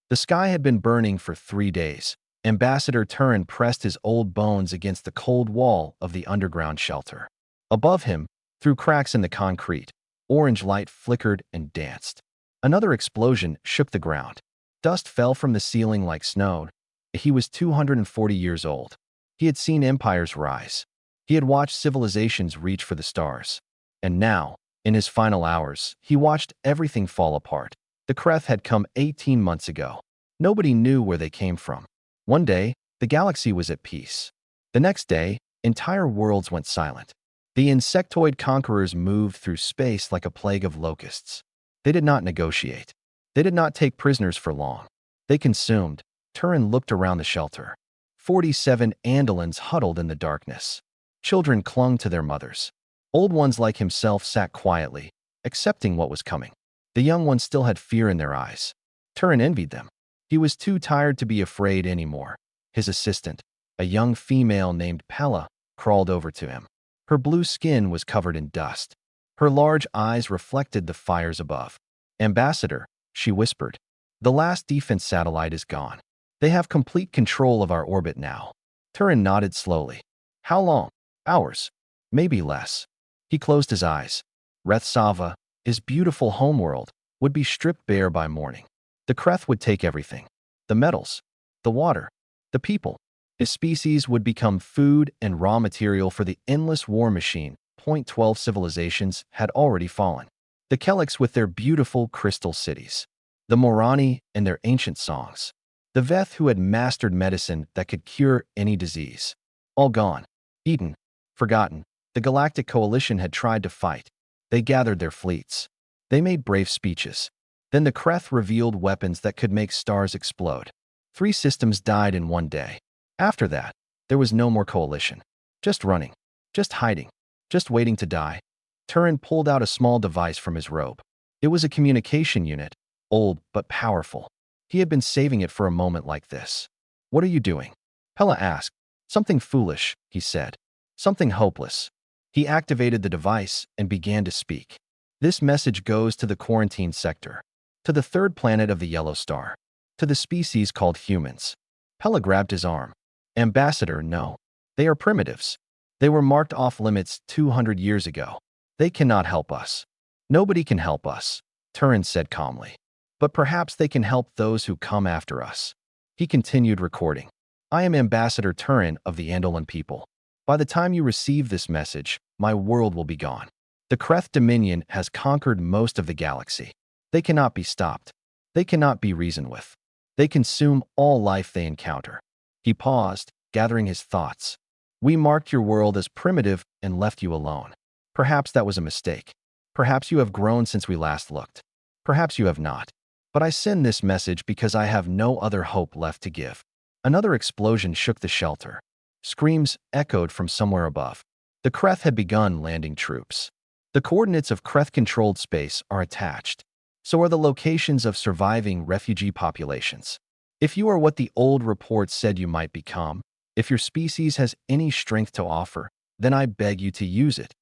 The sky had been burning for 3 days. Ambassador Turin pressed his old bones against the cold wall of the underground shelter. Above him, through cracks in the concrete, orange light flickered and danced. Another explosion shook the ground. Dust fell from the ceiling like snow. He was 240 years old. He had seen empires rise. He had watched civilizations reach for the stars. And now, in his final hours, he watched everything fall apart. The Kreth had come 18 months ago. Nobody knew where they came from. One day, the galaxy was at peace. The next day, entire worlds went silent. The insectoid conquerors moved through space like a plague of locusts. They did not negotiate. They did not take prisoners for long. They consumed. Turin looked around the shelter. 47 Andalans huddled in the darkness. Children clung to their mothers. Old ones like himself sat quietly, accepting what was coming. The young ones still had fear in their eyes. Turin envied them. He was too tired to be afraid anymore. His assistant, a young female named Pella, crawled over to him. Her blue skin was covered in dust. Her large eyes reflected the fires above. "Ambassador," she whispered, "the last defense satellite is gone. They have complete control of our orbit now." Turin nodded slowly. "How long? Hours? Maybe less." He closed his eyes. Rethsava, his beautiful homeworld, would be stripped bare by morning. The Kreth would take everything. The metals, the water, the people. His species would become food and raw material for the endless war machine. 12 civilizations had already fallen. The Kellics with their beautiful crystal cities. The Morani and their ancient songs. The Veth who had mastered medicine that could cure any disease. All gone. Eaten. Forgotten. The Galactic Coalition had tried to fight. They gathered their fleets. They made brave speeches. Then the Kreth revealed weapons that could make stars explode. 3 systems died in one day. After that, there was no more coalition. Just running. Just hiding. Just waiting to die. Turin pulled out a small device from his robe. It was a communication unit, old but powerful. He had been saving it for a moment like this. "What are you doing?" Pella asked. "Something foolish," he said. "Something hopeless." He activated the device and began to speak. "This message goes to the quarantine sector, to the 3rd planet of the yellow star, to the species called humans." Pella grabbed his arm. "Ambassador, no. They are primitives. They were marked off limits 200 years ago. They cannot help us." "Nobody can help us," Turin said calmly. "But perhaps they can help those who come after us." He continued recording. "I am Ambassador Turin of the Andolan people. By the time you receive this message, my world will be gone. The Kreth Dominion has conquered most of the galaxy. They cannot be stopped. They cannot be reasoned with. They consume all life they encounter." He paused, gathering his thoughts. "We marked your world as primitive and left you alone. Perhaps that was a mistake. Perhaps you have grown since we last looked. Perhaps you have not. But I send this message because I have no other hope left to give." Another explosion shook the shelter. Screams echoed from somewhere above. The Kreth had begun landing troops. The coordinates of Kreth-controlled space are attached. So are the locations of surviving refugee populations. If you are what the old reports said you might become, if your species has any strength to offer, then I beg you to use it.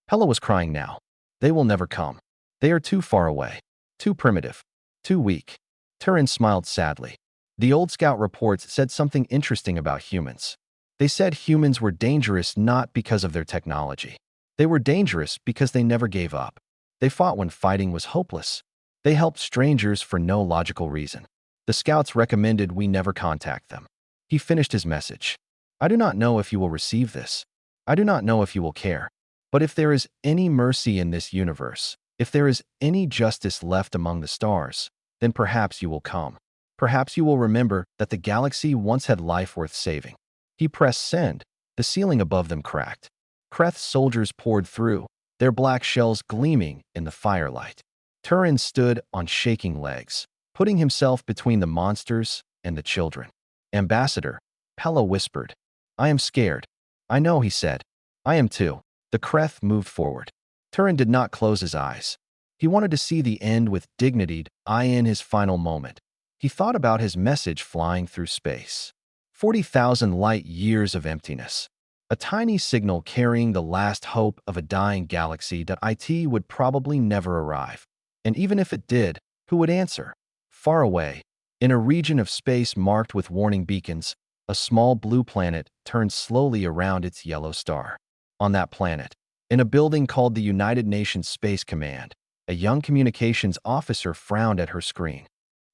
Pella was crying now. "They will never come. They are too far away. Too primitive. Too weak." Turin smiled sadly. "The old scout reports said something interesting about humans. They said humans were dangerous not because of their technology. They were dangerous because they never gave up. They fought when fighting was hopeless. They helped strangers for no logical reason. The scouts recommended we never contact them." He finished his message. "I do not know if you will receive this. I do not know if you will care. But if there is any mercy in this universe, if there is any justice left among the stars, then perhaps you will come. Perhaps you will remember that the galaxy once had life worth saving." He pressed send. The ceiling above them cracked. Kreth's soldiers poured through, their black shells gleaming in the firelight. Turin stood on shaking legs, putting himself between the monsters and the children. "Ambassador," Pella whispered. "I am scared." "I know," he said. "I am too." The Kreth moved forward. Turin did not close his eyes. He wanted to see the end with dignity, in his final moment. He thought about his message flying through space. 40,000 light years of emptiness. A tiny signal carrying the last hope of a dying galaxy that it would probably never arrive. And even if it did, who would answer? Far away, In a region of space marked with warning beacons, a small blue planet turned slowly around its yellow star. On that planet, in a building called the United Nations Space Command, a young communications officer frowned at her screen.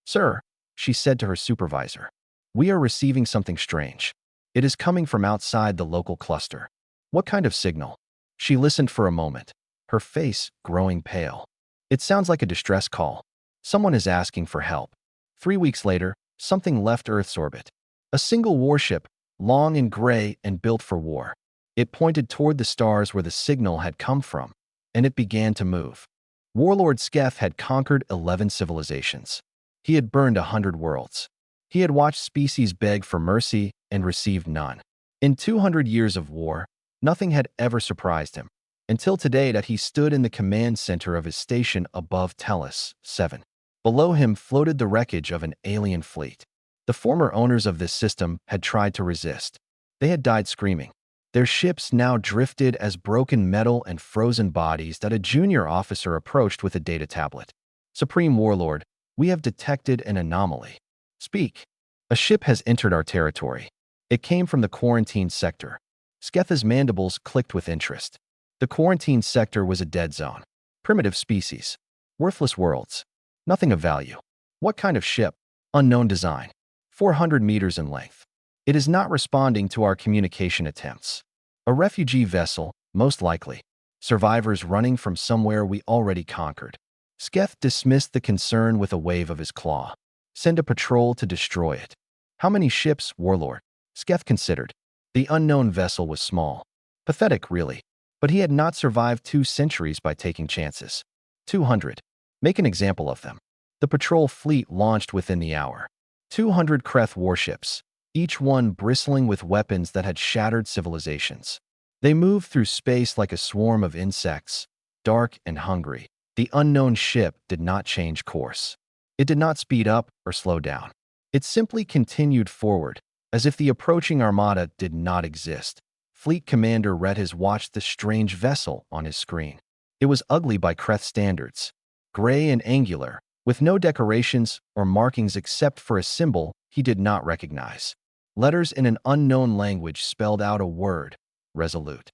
"Sir," she said to her supervisor, "we are receiving something strange. It is coming from outside the local cluster." "What kind of signal?" She listened for a moment, her face growing pale. "It sounds like a distress call. Someone is asking for help." 3 weeks later, something left Earth's orbit. A single warship, long and gray and built for war. It pointed toward the stars where the signal had come from, and it began to move. Warlord Sketh had conquered 11 civilizations. He had burned 100 worlds. He had watched species beg for mercy and received none. In 200 years of war, nothing had ever surprised him, until today that he stood in the command center of his station above Tellus 7. Below him floated the wreckage of an alien fleet. The former owners of this system had tried to resist. They had died screaming. Their ships now drifted as broken metal and frozen bodies that a junior officer approached with a data tablet. "Supreme Warlord, we have detected an anomaly." "Speak." "A ship has entered our territory. It came from the quarantine sector." Sketh's mandibles clicked with interest. The quarantine sector was a dead zone. Primitive species. Worthless worlds. Nothing of value. "What kind of ship?" "Unknown design. 400 meters in length. It is not responding to our communication attempts." "A refugee vessel, most likely. Survivors running from somewhere we already conquered." Sketh dismissed the concern with a wave of his claw. "Send a patrol to destroy it." "How many ships, Warlord?" Sketh considered. The unknown vessel was small. Pathetic, really. But he had not survived 2 centuries by taking chances. 200. Make an example of them. The patrol fleet launched within the hour. 200 Kreth warships, each one bristling with weapons that had shattered civilizations. They moved through space like a swarm of insects, dark and hungry. The unknown ship did not change course. It did not speed up or slow down. It simply continued forward, as if the approaching armada did not exist. Fleet Commander Redis watched the strange vessel on his screen. It was ugly by Kreth standards, gray and angular, with no decorations or markings except for a symbol he did not recognize. Letters in an unknown language spelled out a word: resolute.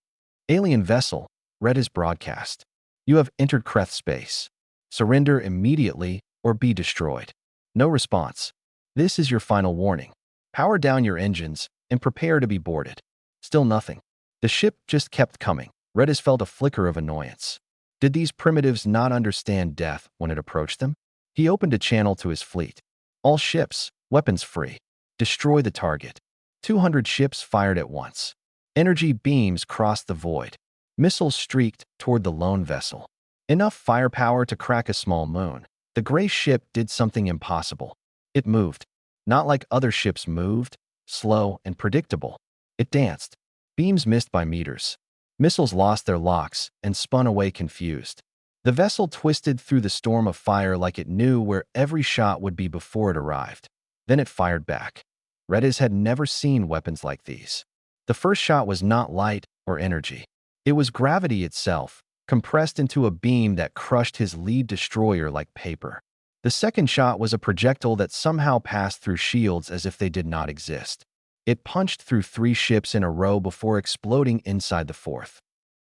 "Alien vessel," read his broadcast. "You have entered Kreth space. Surrender immediately or be destroyed." No response. "This is your final warning. Power down your engines and prepare to be boarded." Still nothing. The ship just kept coming. Redis felt a flicker of annoyance. Did these primitives not understand death when it approached them? He opened a channel to his fleet. "All ships, weapons free. Destroy the target." 200 ships fired at once. Energy beams crossed the void. Missiles streaked toward the lone vessel. Enough firepower to crack a small moon. The gray ship did something impossible. It moved. Not like other ships moved, slow and predictable. It danced. Beams missed by meters. Missiles lost their locks and spun away confused. The vessel twisted through the storm of fire like it knew where every shot would be before it arrived. Then it fired back. Redis had never seen weapons like these. The first shot was not light or energy. It was gravity itself, compressed into a beam that crushed his lead destroyer like paper. The second shot was a projectile that somehow passed through shields as if they did not exist. It punched through 3 ships in a row before exploding inside the 4th.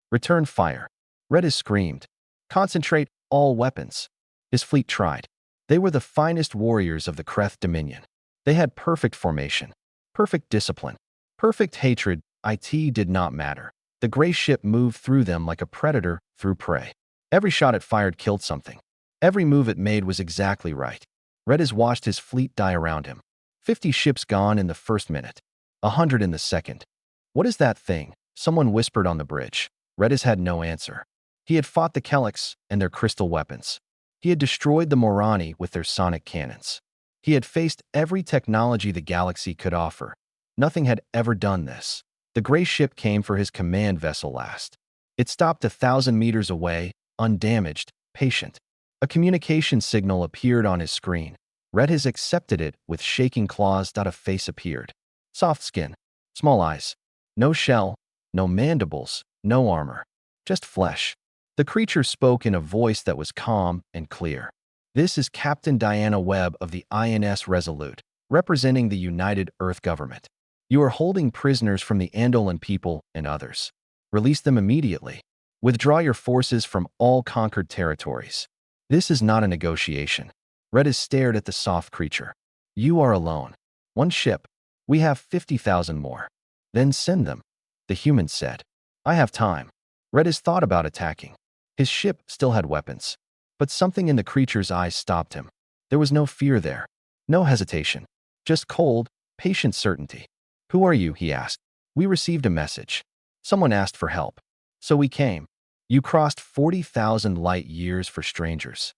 "Return fire." Redis screamed. "Concentrate all weapons." His fleet tried. They were the finest warriors of the Kreth Dominion. They had perfect formation, perfect discipline, perfect hatred. It did not matter. The gray ship moved through them like a predator through prey. Every shot it fired killed something. Every move it made was exactly right. Redis watched his fleet die around him. 50 ships gone in the first minute. 100 in the second. "What is that thing?" someone whispered on the bridge. Redis had no answer. He had fought the Kellics and their crystal weapons. He had destroyed the Morani with their sonic cannons. He had faced every technology the galaxy could offer. Nothing had ever done this. The gray ship came for his command vessel last. It stopped 1,000 meters away, undamaged, patient. A communication signal appeared on his screen. Redis accepted it with shaking claws. A face appeared. Soft skin, small eyes. No shell, no mandibles, no armor. Just flesh. The creature spoke in a voice that was calm and clear. This is Captain Diana Webb of the INS Resolute, representing the United Earth Government. You are holding prisoners from the Andolan people and others. Release them immediately. Withdraw your forces from all conquered territories. This is not a negotiation. Redis stared at the soft creature. You are alone. One ship. We have 50,000 more. Then send them, the human said. I have time. Redis thought about attacking. His ship still had weapons. But something in the creature's eyes stopped him. There was no fear there. No hesitation. Just cold, patient certainty. Who are you? He asked. We received a message. Someone asked for help. So we came. You crossed 40,000 light years for strangers.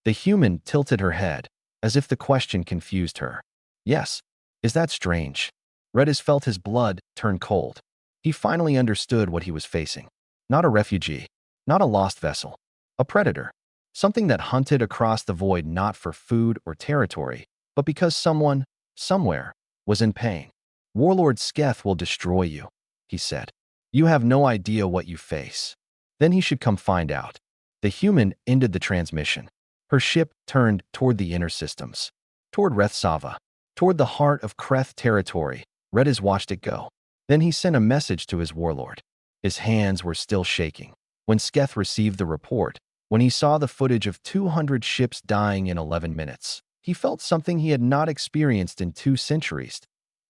The human tilted her head, as if the question confused her. Yes. Is that strange? Redis felt his blood turn cold. He finally understood what he was facing. Not a refugee. Not a lost vessel. A predator. Something that hunted across the void not for food or territory, but because someone, somewhere, was in pain. Warlord Sketh will destroy you, he said. You have no idea what you face. Then he should come find out. The human ended the transmission. Her ship turned toward the inner systems. Toward Rethsava. Toward the heart of Kreth territory. Redis watched it go. Then he sent a message to his warlord. His hands were still shaking. When Sketh received the report, when he saw the footage of 200 ships dying in 11 minutes, he felt something he had not experienced in 2 centuries.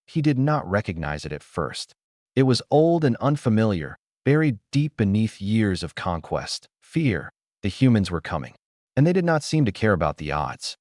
He did not recognize it at first. It was old and unfamiliar, buried deep beneath years of conquest, fear. The humans were coming, and they did not seem to care about the odds.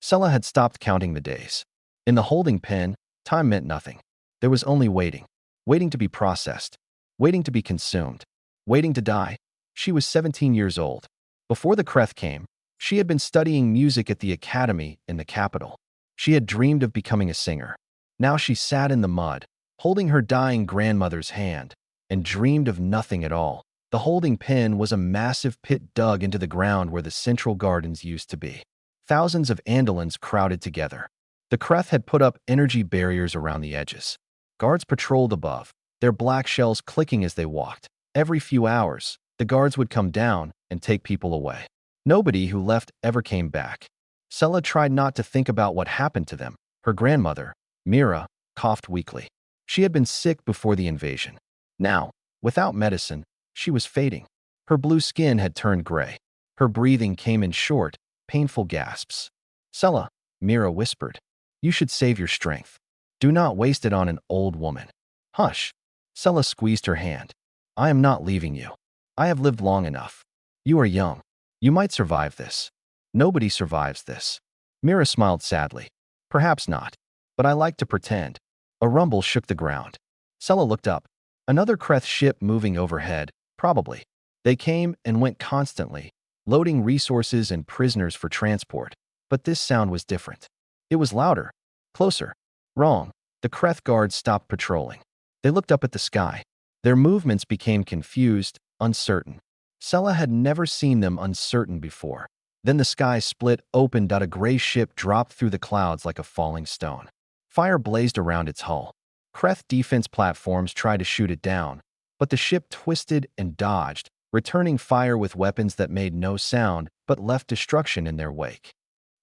Sela had stopped counting the days. In the holding pen, time meant nothing. There was only waiting. Waiting to be processed. Waiting to be consumed. Waiting to die. She was 17 years old. Before the Kreth came, she had been studying music at the academy in the capital. She had dreamed of becoming a singer. Now she sat in the mud, holding her dying grandmother's hand, and dreamed of nothing at all. The holding pen was a massive pit dug into the ground where the central gardens used to be. Thousands of Andolans crowded together. The Kreth had put up energy barriers around the edges. Guards patrolled above, their black shells clicking as they walked. Every few hours, the guards would come down and take people away. Nobody who left ever came back. Sela tried not to think about what happened to them. Her grandmother, Mira, coughed weakly. She had been sick before the invasion. Now, without medicine, she was fading. Her blue skin had turned gray. Her breathing came in short, painful gasps. Sela, Mira whispered, you should save your strength. Do not waste it on an old woman. Hush. Sela squeezed her hand. I am not leaving you. I have lived long enough. You are young. You might survive this. Nobody survives this. Mira smiled sadly. Perhaps not. But I like to pretend. A rumble shook the ground. Sela looked up. Another Kreth ship moving overhead, probably. They came and went constantly, loading resources and prisoners for transport. But this sound was different. It was louder. Closer. Wrong. The Kreth guards stopped patrolling. They looked up at the sky. Their movements became confused, uncertain. Sela had never seen them uncertain before. Then the sky split open. A gray ship dropped through the clouds like a falling stone. Fire blazed around its hull. Kreth defense platforms tried to shoot it down, but the ship twisted and dodged, returning fire with weapons that made no sound but left destruction in their wake.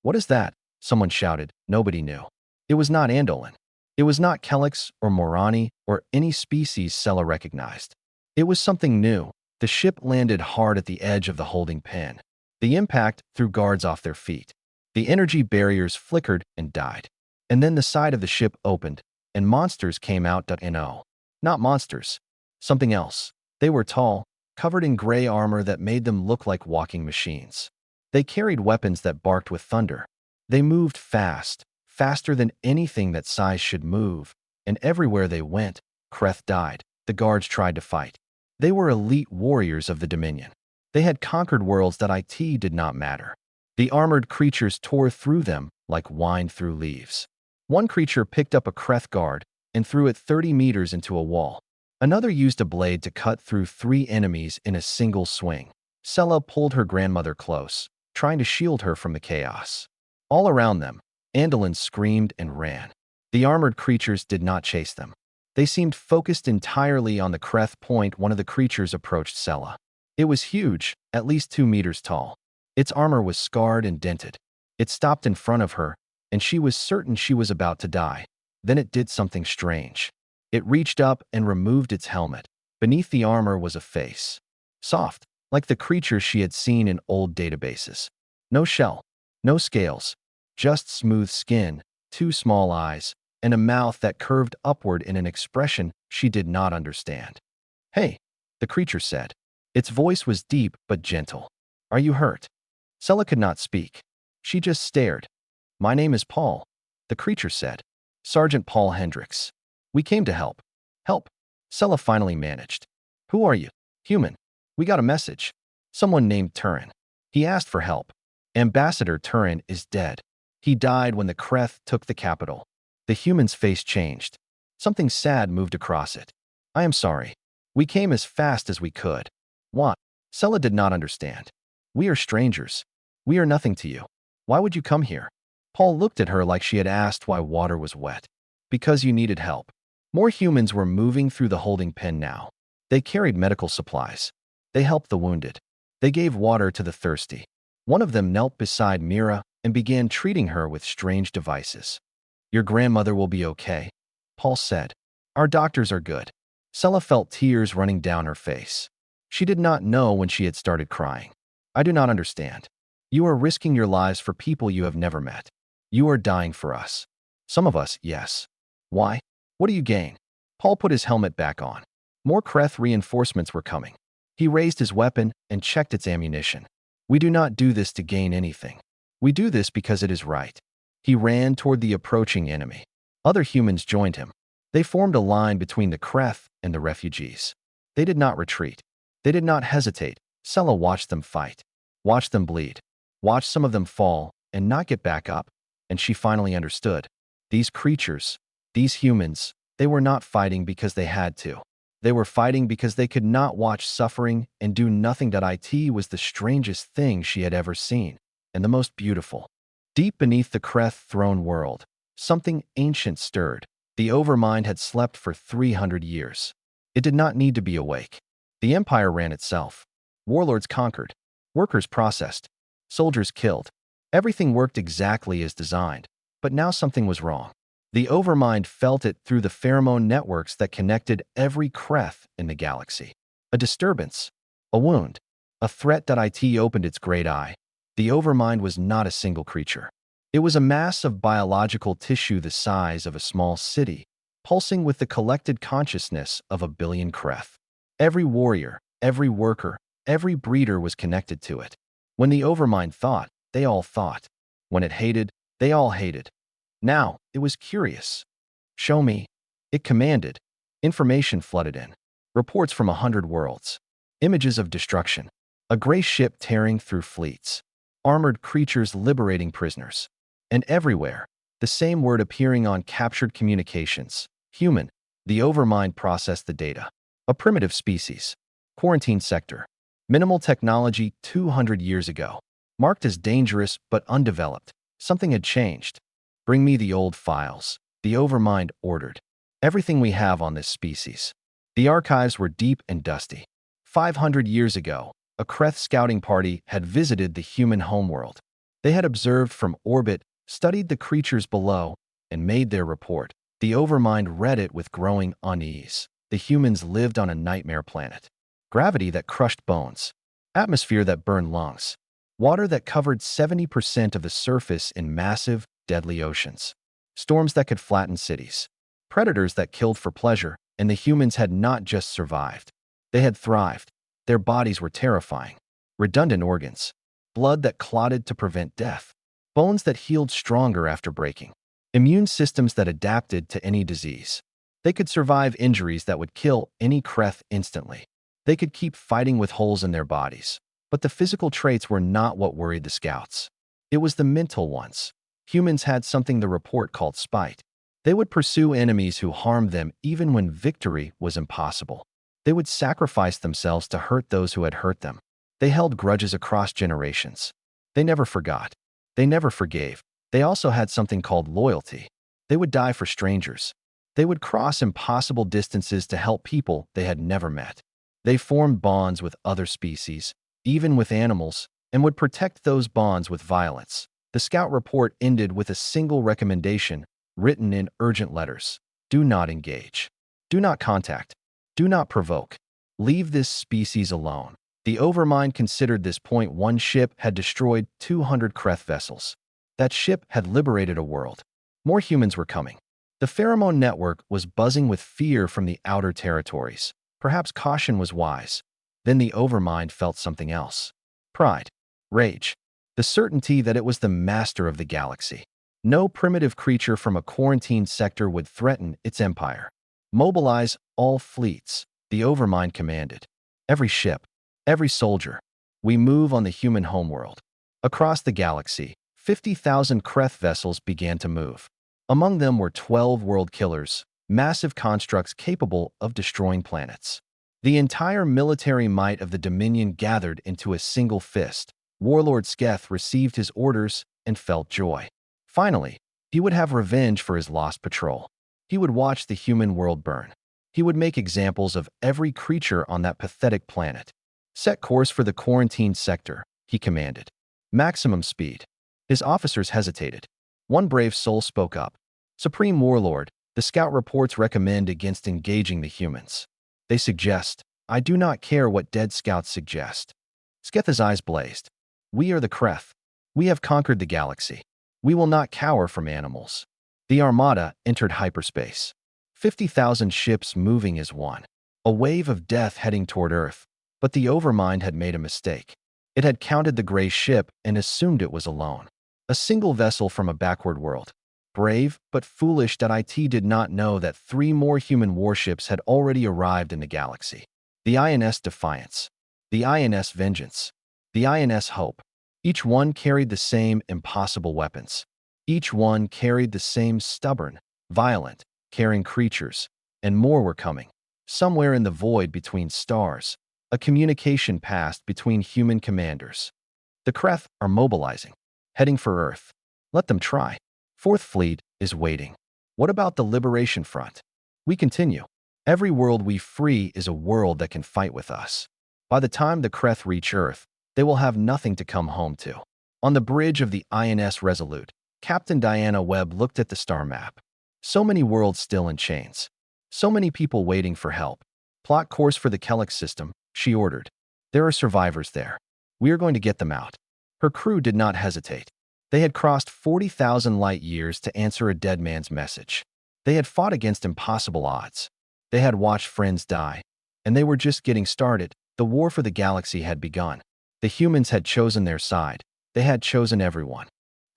What is that? Someone shouted. Nobody knew. It was not Andolan. It was not Kelix or Morani or any species Sela recognized. It was something new. The ship landed hard at the edge of the holding pen. The impact threw guards off their feet. The energy barriers flickered and died. And then the side of the ship opened, and monsters came out. No, not monsters. Something else. They were tall, covered in gray armor that made them look like walking machines. They carried weapons that barked with thunder. They moved fast, faster than anything that size should move, and everywhere they went, Kreth died. The guards tried to fight. They were elite warriors of the Dominion. They had conquered worlds that it did not matter. The armored creatures tore through them like wine through leaves. One creature picked up a Kreth guard and threw it 30 meters into a wall. Another used a blade to cut through 3 enemies in a single swing. Sela pulled her grandmother close, trying to shield her from the chaos. All around them, Andolans screamed and ran. The armored creatures did not chase them. They seemed focused entirely on the Kreth point. One of the creatures approached Sela. It was huge, at least 2 meters tall. Its armor was scarred and dented. It stopped in front of her, and she was certain she was about to die. Then it did something strange. It reached up and removed its helmet. Beneath the armor was a face. Soft, like the creatures she had seen in old databases. No shell, no scales, just smooth skin, two small eyes, and a mouth that curved upward in an expression she did not understand. "Hey," the creature said. Its voice was deep but gentle. "Are you hurt?" Sella could not speak. She just stared. "My name is Paul," the creature said. "Sergeant Paul Hendricks. We came to help." "Help?" Sella finally managed. "Who are you?" "Human. We got a message. Someone named Turin. He asked for help. Ambassador Turin is dead. He died when the Kreth took the capital." The human's face changed. Something sad moved across it. "I am sorry. We came as fast as we could." "What?" Sella did not understand. "We are strangers. We are nothing to you. Why would you come here?" Paul looked at her like she had asked why water was wet. "Because you needed help." More humans were moving through the holding pen now. They carried medical supplies. They helped the wounded. They gave water to the thirsty. One of them knelt beside Mira and began treating her with strange devices. "Your grandmother will be okay," Paul said. "Our doctors are good." Sella felt tears running down her face. She did not know when she had started crying. "I do not understand. You are risking your lives for people you have never met. You are dying for us." "Some of us, yes." "Why? What do you gain?" Paul put his helmet back on. More Kreth reinforcements were coming. He raised his weapon and checked its ammunition. "We do not do this to gain anything. We do this because it is right." He ran toward the approaching enemy. Other humans joined him. They formed a line between the Kreth and the refugees. They did not retreat. They did not hesitate. Sella watched them fight. Watched them bleed. Watched some of them fall and not get back up. And she finally understood. These creatures, these humans, they were not fighting because they had to. They were fighting because they could not watch suffering and do nothing. It was the strangest thing she had ever seen, and the most beautiful. Deep beneath the Kreth throne world, something ancient stirred. The Overmind had slept for 300 years. It did not need to be awake. The Empire ran itself. Warlords conquered. Workers processed. Soldiers killed. Everything worked exactly as designed. But now something was wrong. The Overmind felt it through the pheromone networks that connected every Kreth in the galaxy. A disturbance. A wound. A threat. It opened its great eye. The Overmind was not a single creature. It was a mass of biological tissue the size of a small city, pulsing with the collected consciousness of 1 billion Kreth. Every warrior, every worker, every breeder was connected to it. When the Overmind thought, they all thought. When it hated, they all hated. Now, it was curious. "Show me," it commanded. Information flooded in. Reports from 100 worlds. Images of destruction. A gray ship tearing through fleets. Armored creatures liberating prisoners. And everywhere, the same word appearing on captured communications. Human. The Overmind processed the data. A primitive species. Quarantine sector. Minimal technology 200 years ago. Marked as dangerous but undeveloped. Something had changed. "Bring me the old files," the Overmind ordered. "Everything we have on this species." The archives were deep and dusty. 500 years ago, a Kreth scouting party had visited the human homeworld. They had observed from orbit, studied the creatures below, and made their report. The Overmind read it with growing unease. The humans lived on a nightmare planet. Gravity that crushed bones. Atmosphere that burned lungs. Water that covered 70% of the surface in massive, deadly oceans. Storms that could flatten cities. Predators that killed for pleasure, and the humans had not just survived. They had thrived. Their bodies were terrifying. Redundant organs. Blood that clotted to prevent death. Bones that healed stronger after breaking. Immune systems that adapted to any disease. They could survive injuries that would kill any Kreth instantly. They could keep fighting with holes in their bodies. But the physical traits were not what worried the scouts. It was the mental ones. Humans had something the report called spite. They would pursue enemies who harmed them even when victory was impossible. They would sacrifice themselves to hurt those who had hurt them. They held grudges across generations. They never forgot. They never forgave. They also had something called loyalty. They would die for strangers. They would cross impossible distances to help people they had never met. They formed bonds with other species, even with animals, and would protect those bonds with violence. The scout report ended with a single recommendation written in urgent letters. Do not engage. Do not contact. Do not provoke. Leave this species alone. The Overmind considered this point. One ship had destroyed 200 Kreth vessels. That ship had liberated a world. More humans were coming. The pheromone network was buzzing with fear from the outer territories. Perhaps caution was wise. Then the Overmind felt something else. Pride. Rage. The certainty that it was the master of the galaxy. No primitive creature from a quarantined sector would threaten its empire. Mobilize all fleets, the Overmind commanded. Every ship, every soldier. We move on the human homeworld. Across the galaxy, 50,000 Kreth vessels began to move. Among them were 12 world killers, massive constructs capable of destroying planets. The entire military might of the Dominion gathered into a single fist. Warlord Sketh received his orders and felt joy. Finally, he would have revenge for his lost patrol. He would watch the human world burn. He would make examples of every creature on that pathetic planet. Set course for the quarantined sector, he commanded. Maximum speed. His officers hesitated. One brave soul spoke up. Supreme Warlord, the scout reports recommend against engaging the humans. They suggest. I do not care what dead scouts suggest. Sketh's eyes blazed. We are the Kreth. We have conquered the galaxy. We will not cower from animals. The Armada entered hyperspace. 50,000 ships moving as one. A wave of death heading toward Earth. But the Overmind had made a mistake. It had counted the gray ship and assumed it was alone. A single vessel from a backward world. Brave but foolish that IT did not know that 3 more human warships had already arrived in the galaxy. The INS Defiance. The INS Vengeance. The INS Hope. Each one carried the same impossible weapons. Each one carried the same stubborn, violent, caring creatures, and more were coming. Somewhere in the void between stars, a communication passed between human commanders. The Kreth are mobilizing, heading for Earth. Let them try. Fourth Fleet is waiting. What about the Liberation Front? We continue. Every world we free is a world that can fight with us. By the time the Kreth reach Earth, they will have nothing to come home to. On the bridge of the INS Resolute, Captain Diana Webb looked at the star map. So many worlds still in chains. So many people waiting for help. Plot course for the Kellex system, she ordered. There are survivors there. We are going to get them out. Her crew did not hesitate. They had crossed 40,000 light years to answer a dead man's message. They had fought against impossible odds. They had watched friends die. And they were just getting started. The war for the galaxy had begun. The humans had chosen their side. They had chosen everyone.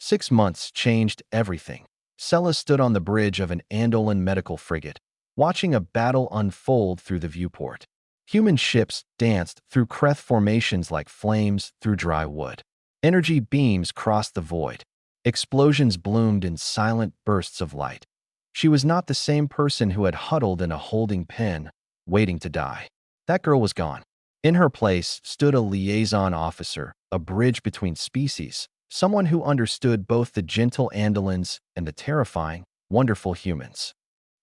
6 months changed everything. Sella stood on the bridge of an Andolan medical frigate, watching a battle unfold through the viewport. Human ships danced through Kreth formations like flames through dry wood. Energy beams crossed the void. Explosions bloomed in silent bursts of light. She was not the same person who had huddled in a holding pen, waiting to die. That girl was gone. In her place stood a liaison officer, a bridge between species, someone who understood both the gentle Andolans and the terrifying, wonderful humans.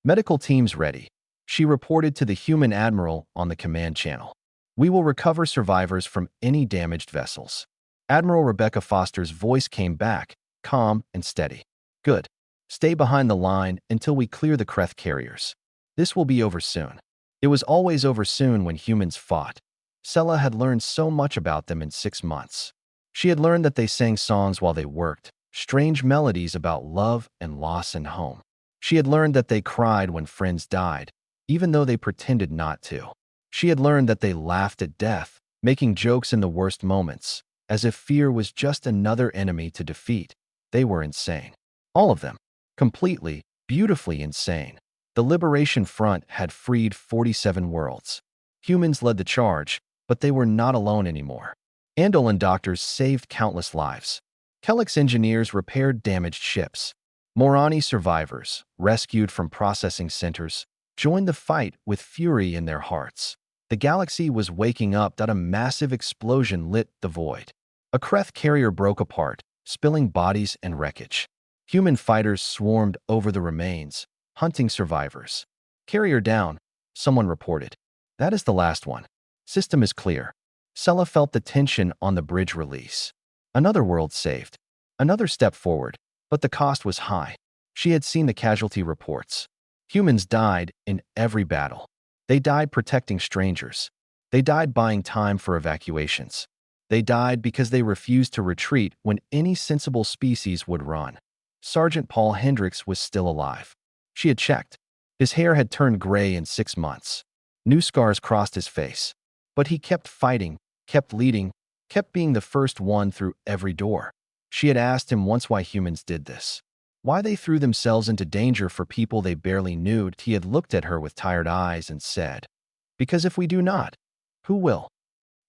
Medical teams ready, she reported to the human admiral on the command channel. We will recover survivors from any damaged vessels. Admiral Rebecca Foster's voice came back, calm and steady. Good. Stay behind the line until we clear the Kreth carriers. This will be over soon. It was always over soon when humans fought. Sella had learned so much about them in 6 months. She had learned that they sang songs while they worked, strange melodies about love and loss and home. She had learned that they cried when friends died, even though they pretended not to. She had learned that they laughed at death, making jokes in the worst moments, as if fear was just another enemy to defeat. They were insane. All of them. Completely, beautifully insane. The Liberation Front had freed 47 worlds. Humans led the charge, but they were not alone anymore. Andolan doctors saved countless lives. Kellex engineers repaired damaged ships. Morani survivors, rescued from processing centers, joined the fight with fury in their hearts. The galaxy was waking up that a massive explosion lit the void. A Kreth carrier broke apart, spilling bodies and wreckage. Human fighters swarmed over the remains, hunting survivors. Carrier down, someone reported. That is the last one. System is clear. Sella felt the tension on the bridge release. Another world saved. Another step forward, but the cost was high. She had seen the casualty reports. Humans died in every battle. They died protecting strangers. They died buying time for evacuations. They died because they refused to retreat when any sensible species would run. Sergeant Paul Hendricks was still alive. She had checked. His hair had turned gray in 6 months. New scars crossed his face. But he kept fighting, kept leading, kept being the first one through every door. She had asked him once why humans did this. Why they threw themselves into danger for people they barely knew. He had looked at her with tired eyes and said, "Because if we do not, who will?"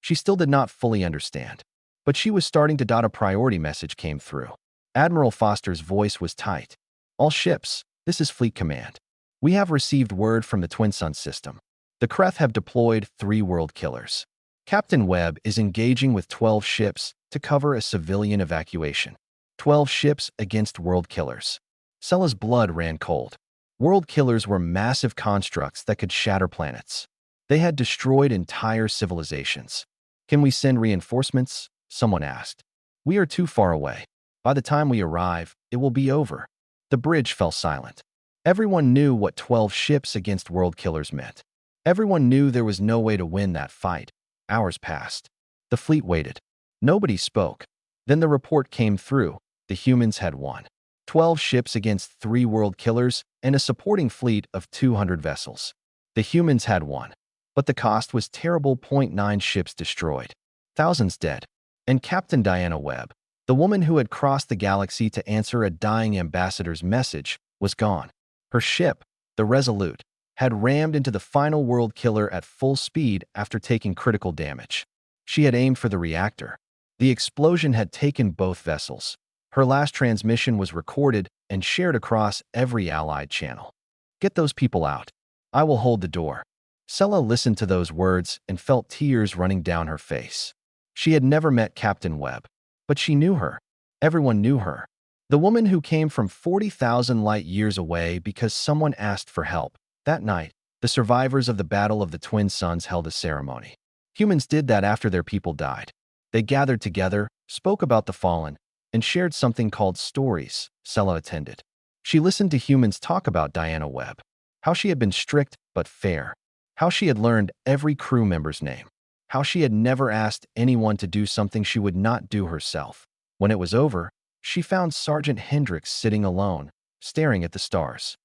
She still did not fully understand. But she was starting to dot. A priority message came through. Admiral Foster's voice was tight. "All ships, this is Fleet Command. We have received word from the Twin Sun system. The Kreth have deployed 3 world killers. Captain Webb is engaging with 12 ships to cover a civilian evacuation. 12 ships against world killers." Sella's blood ran cold. World killers were massive constructs that could shatter planets. They had destroyed entire civilizations. "Can we send reinforcements?" someone asked. "We are too far away. By the time we arrive, it will be over." The bridge fell silent. Everyone knew what 12 ships against world killers meant. Everyone knew there was no way to win that fight. Hours passed. The fleet waited. Nobody spoke. Then the report came through. The humans had won. 12 ships against 3 world killers and a supporting fleet of 200 vessels. The humans had won. But the cost was terrible. 9 ships destroyed. Thousands dead. And Captain Diana Webb, the woman who had crossed the galaxy to answer a dying ambassador's message, was gone. Her ship, the Resolute, had rammed into the final world killer at full speed after taking critical damage. She had aimed for the reactor. The explosion had taken both vessels. Her last transmission was recorded and shared across every Allied channel. "Get those people out. I will hold the door." Sella listened to those words and felt tears running down her face. She had never met Captain Webb, but she knew her. Everyone knew her. The woman who came from 40,000 light years away because someone asked for help. That night, the survivors of the Battle of the Twin Suns held a ceremony. Humans did that after their people died. They gathered together, spoke about the fallen, and shared something called stories. Sella attended. She listened to humans talk about Diana Webb, how she had been strict but fair, how she had learned every crew member's name, how she had never asked anyone to do something she would not do herself. When it was over, she found Sergeant Hendricks sitting alone, staring at the stars.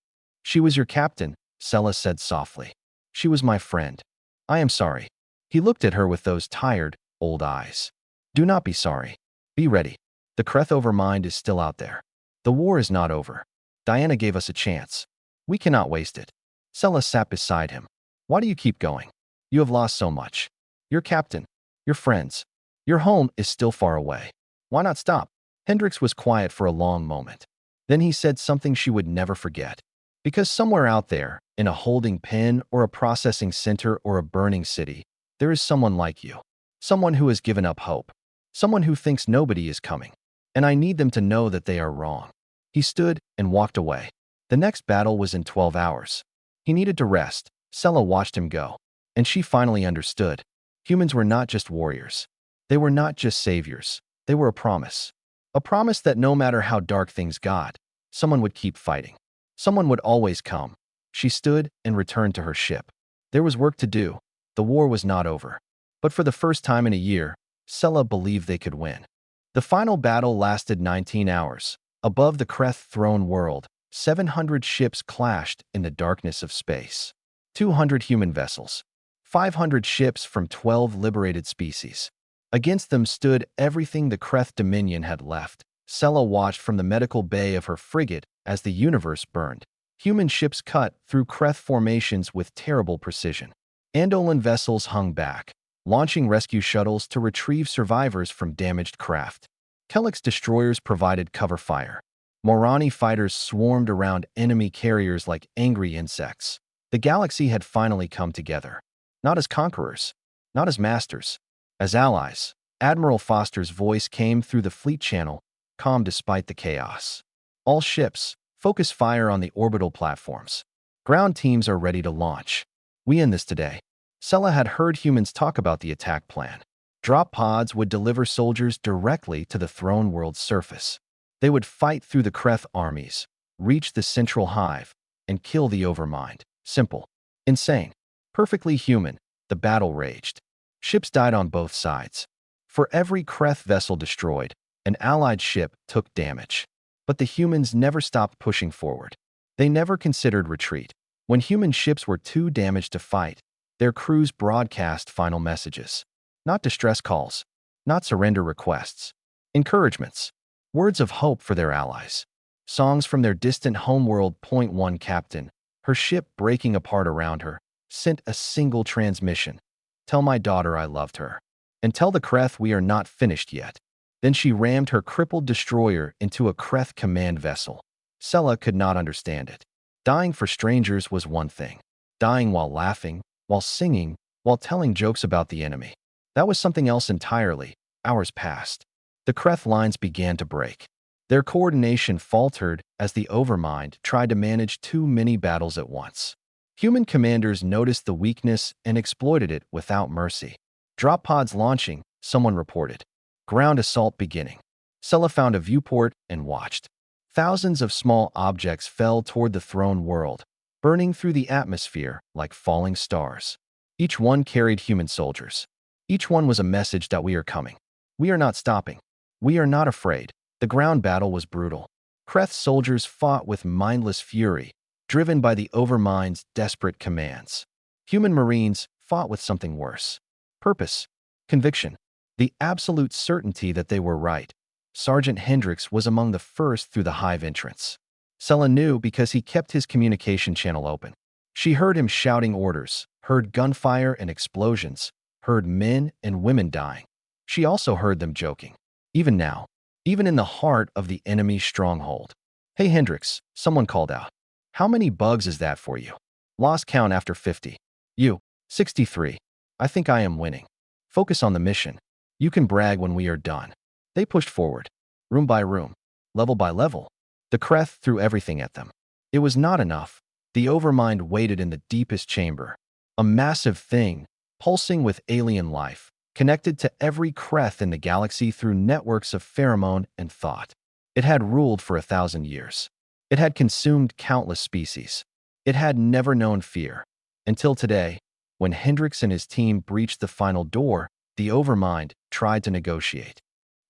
"She was your captain," Sella said softly. "She was my friend. I am sorry." He looked at her with those tired, old eyes. "Do not be sorry. Be ready. The Kreth overmind is still out there. The war is not over. Diana gave us a chance. We cannot waste it." Sella sat beside him. "Why do you keep going? You have lost so much. Your captain, your friends, your home is still far away. Why not stop?" Hendricks was quiet for a long moment. Then he said something she would never forget. "Because somewhere out there, in a holding pen or a processing center or a burning city, there is someone like you. Someone who has given up hope. Someone who thinks nobody is coming. And I need them to know that they are wrong." He stood and walked away. The next battle was in 12 hours. He needed to rest. Sella watched him go. And she finally understood. Humans were not just warriors. They were not just saviors. They were a promise. A promise that no matter how dark things got, someone would keep fighting. Someone would always come. She stood and returned to her ship. There was work to do. The war was not over. But for the first time in a year, Sella believed they could win. The final battle lasted 19 hours. Above the Kreth throne world, 700 ships clashed in the darkness of space. 200 human vessels. 500 ships from 12 liberated species. Against them stood everything the Kreth Dominion had left. Sella watched from the medical bay of her frigate as the universe burned. Human ships cut through Kreth formations with terrible precision. Andolan vessels hung back, launching rescue shuttles to retrieve survivors from damaged craft. Kellick's destroyers provided cover fire. Morani fighters swarmed around enemy carriers like angry insects. The galaxy had finally come together. Not as conquerors, not as masters, as allies. Admiral Foster's voice came through the fleet channel, calm despite the chaos. "All ships, focus fire on the orbital platforms. Ground teams are ready to launch. We end this today." Sella had heard humans talk about the attack plan. Drop pods would deliver soldiers directly to the throne world's surface. They would fight through the Kreth armies, reach the central hive, and kill the Overmind. Simple. Insane. Perfectly human. The battle raged. Ships died on both sides. For every Kreth vessel destroyed, an allied ship took damage. But the humans never stopped pushing forward. They never considered retreat. When human ships were too damaged to fight, their crews broadcast final messages. Not distress calls, not surrender requests. Encouragements. Words of hope for their allies. Songs from their distant homeworld. Point one captain, her ship breaking apart around her, sent a single transmission. Tell my daughter I loved her. And tell the Kreth we are not finished yet. Then she rammed her crippled destroyer into a Kreth command vessel. Sela could not understand it. Dying for strangers was one thing. Dying while laughing, while singing, while telling jokes about the enemy. That was something else entirely. Hours passed. The Kreth lines began to break. Their coordination faltered as the Overmind tried to manage too many battles at once. Human commanders noticed the weakness and exploited it without mercy. Drop pods launching, someone reported. Ground assault beginning. Sela found a viewport and watched. Thousands of small objects fell toward the throne world, burning through the atmosphere like falling stars. Each one carried human soldiers. Each one was a message that we are coming. We are not stopping. We are not afraid. The ground battle was brutal. Kreth soldiers fought with mindless fury, driven by the Overmind's desperate commands. Human Marines fought with something worse. Purpose. Conviction. The absolute certainty that they were right. Sergeant Hendricks was among the first through the hive entrance. Sela knew because he kept his communication channel open. She heard him shouting orders, heard gunfire and explosions, heard men and women dying. She also heard them joking. Even now, even in the heart of the enemy's stronghold. Hey Hendricks, someone called out. How many bugs is that for you? Lost count after 50. You, 63. I think I am winning. Focus on the mission. You can brag when we are done. They pushed forward, room by room, level by level. The Kreth threw everything at them. It was not enough. The Overmind waited in the deepest chamber. A massive thing, pulsing with alien life, connected to every Kreth in the galaxy through networks of pheromone and thought. It had ruled for 1,000 years. It had consumed countless species. It had never known fear. Until today, when Hendricks and his team breached the final door, the Overmind tried to negotiate.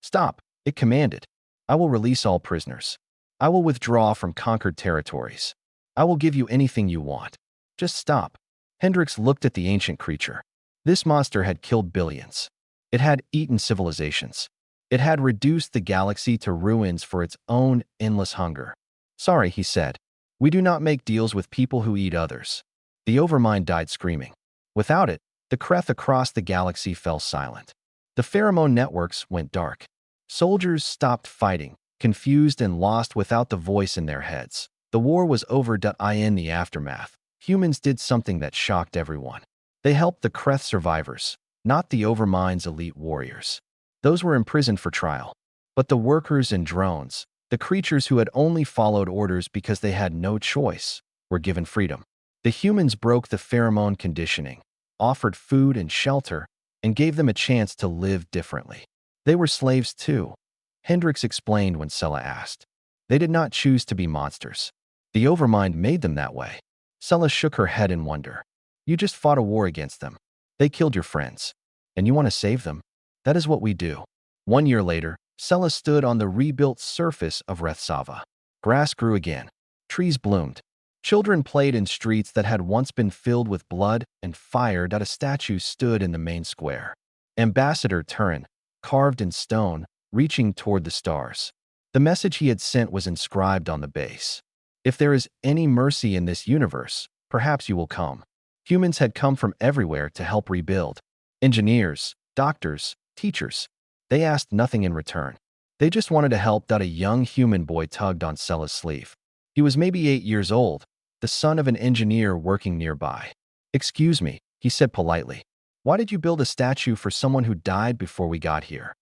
Stop, it commanded. I will release all prisoners. I will withdraw from conquered territories. I will give you anything you want. Just stop. Hendricks looked at the ancient creature. This monster had killed billions. It had eaten civilizations. It had reduced the galaxy to ruins for its own endless hunger. Sorry, he said. We do not make deals with people who eat others. The Overmind died screaming. Without it, the Kreth across the galaxy fell silent. The pheromone networks went dark. Soldiers stopped fighting, confused and lost without the voice in their heads. The war was over. In the aftermath, humans did something that shocked everyone. They helped the Kreth survivors, not the Overmind's elite warriors. Those were imprisoned for trial. But the workers and drones, the creatures who had only followed orders because they had no choice, were given freedom. The humans broke the pheromone conditioning, offered food and shelter, and gave them a chance to live differently. They were slaves too, Hendricks explained when Sela asked. They did not choose to be monsters. The Overmind made them that way. Sela shook her head in wonder. You just fought a war against them. They killed your friends. And you want to save them? That is what we do. 1 year later, Sela stood on the rebuilt surface of Rethsava. Grass grew again. Trees bloomed. Children played in streets that had once been filled with blood and fire. A statue stood in the main square. Ambassador Turin, carved in stone, reaching toward the stars. The message he had sent was inscribed on the base. If there is any mercy in this universe, perhaps you will come. Humans had come from everywhere to help rebuild. Engineers, doctors, teachers. They asked nothing in return. They just wanted to help. A young human boy tugged on Sela's sleeve. He was maybe 8 years old, the son of an engineer working nearby. Excuse me, he said politely. Why did you build a statue for someone who died before we got here?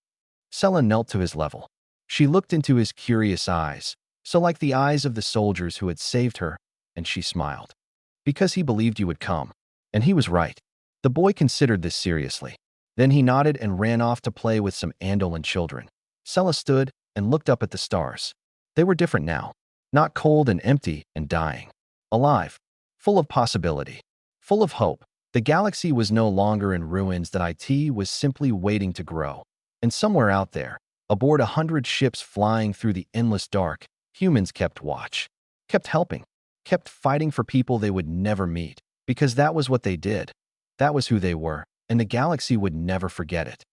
Sela knelt to his level. She looked into his curious eyes, so like the eyes of the soldiers who had saved her, and she smiled. Because he believed you would come. And he was right. The boy considered this seriously. Then he nodded and ran off to play with some Andolan children. Sela stood, and looked up at the stars. They were different now. Not cold and empty and dying. Alive. Full of possibility. Full of hope. The galaxy was no longer in ruins, that it was simply waiting to grow. And somewhere out there, aboard 100 ships flying through the endless dark, humans kept watch. Kept helping. Kept fighting for people they would never meet. Because that was what they did. That was who they were, and the galaxy would never forget it.